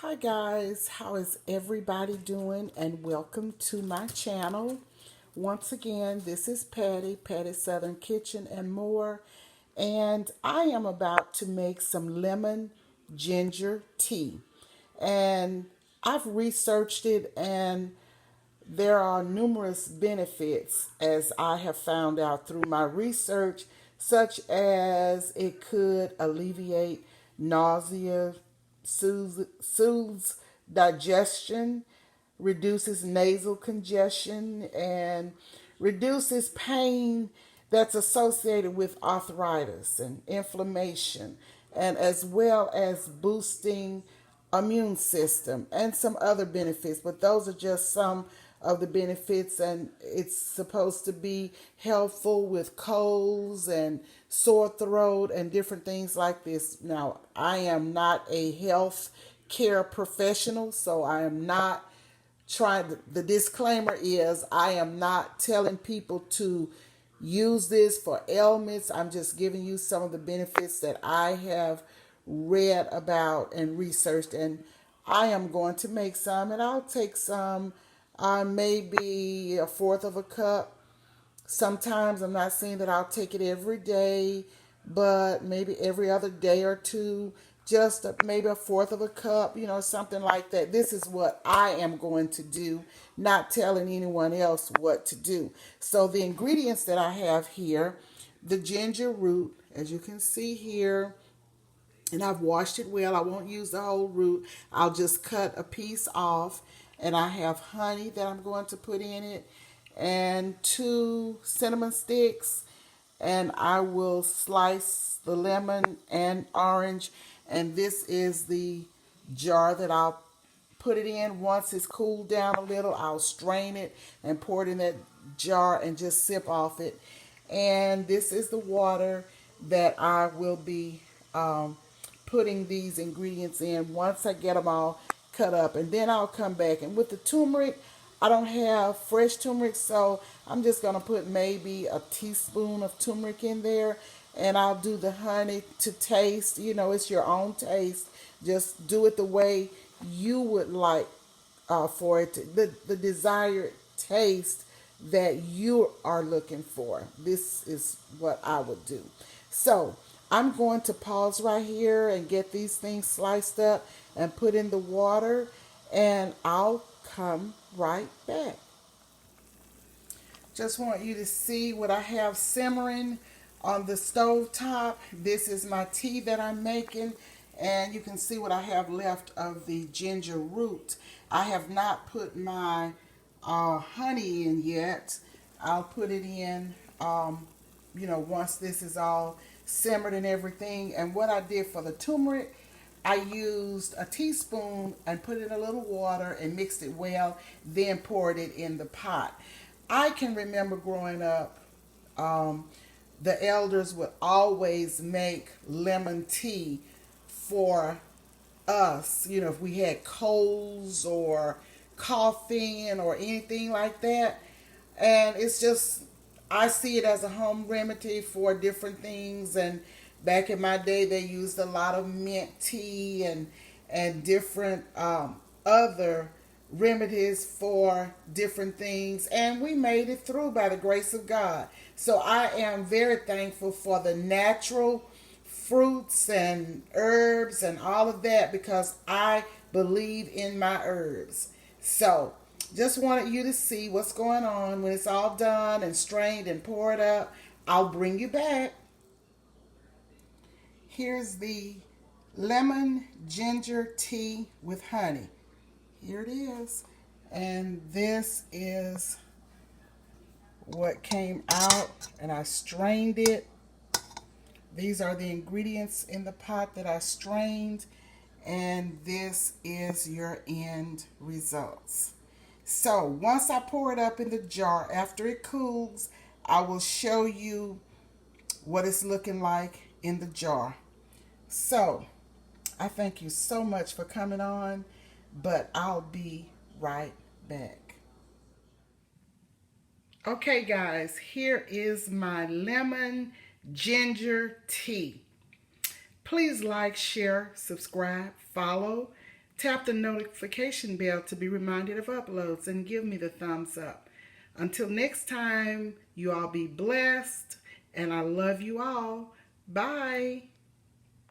Hi guys, how is everybody doing? And welcome to my channel. Once again, this is Patti, Patti Southern Kitchen and more. And I am about to make some lemon ginger tea. And I've researched it, and there are numerous benefits, as I have found out through my research, such as it could alleviate nausea, soothes digestion, reduces nasal congestion, and reduces pain that's associated with arthritis and inflammation, and as well as boosting immune system and some other benefits. But those are just some of the benefits, and it's supposed to be helpful with colds and sore throat and different things like this. Now, I am not a health care professional, so I am not trying. The disclaimer is I am not telling people to use this for ailments. I'm just giving you some of the benefits that I have read about and researched, and I am going to make some, and I'll take some, maybe a fourth of a cup. Sometimes I'm not saying that I'll take it every day, but maybe every other day or two, just maybe a fourth of a cup, something like that. This is what I am going to do, not telling anyone else what to do. So the ingredients that I have here, the ginger root, as you can see here, and I've washed it well. I won't use the whole root. I'll just cut a piece off, and I have honey that I'm going to put in it, and 2 cinnamon sticks, and I will slice the lemon and orange, and this is the jar that I'll put it in. Once it's cooled down a little, I'll strain it and pour it in that jar and just sip off it. And this is the water that I will be putting these ingredients in once I get them all cut up. And then I'll come back. And with the turmeric, I don't have fresh turmeric, so I'm just going to put maybe a teaspoon of turmeric in there. And I'll do the honey to taste. It's your own taste. Just do it the way you would like for it to, the desired taste that you are looking for. This is what I would do. So I'm going to pause right here and get these things sliced up and put in the water, and I'll come right back. Just want you to see what I have simmering on the stove top. This is my tea that I'm making, and you can see what I have left of the ginger root. I have not put my honey in yet. I'll put it in, once this is all simmered and everything. And what I did for the turmeric, I used a teaspoon and put it in a little water and mixed it well, then poured it in the pot. I can remember growing up, the elders would always make lemon tea for us, if we had colds or coughing or anything like that. And it's just, I see it as a home remedy for different things. And back in my day, they used a lot of mint tea and different other remedies for different things, and we made it through by the grace of God. So I am very thankful for the natural fruits and herbs and all of that, because I believe in my herbs. So just wanted you to see what's going on. When it's all done and strained and poured up, I'll bring you back. Here's the lemon ginger tea with honey. Here it is. And this is what came out, and I strained it. These are the ingredients in the pot that I strained, and this is your end results. So once I pour it up in the jar, after it cools, I will show you what it's looking like in the jar. So I thank you so much for coming on, but I'll be right back. Okay, guys, here is my lemon ginger tea. Please like, share, subscribe, follow. Tap the notification bell to be reminded of uploads and give me the thumbs up. Until next time, you all be blessed, and I love you all. Bye.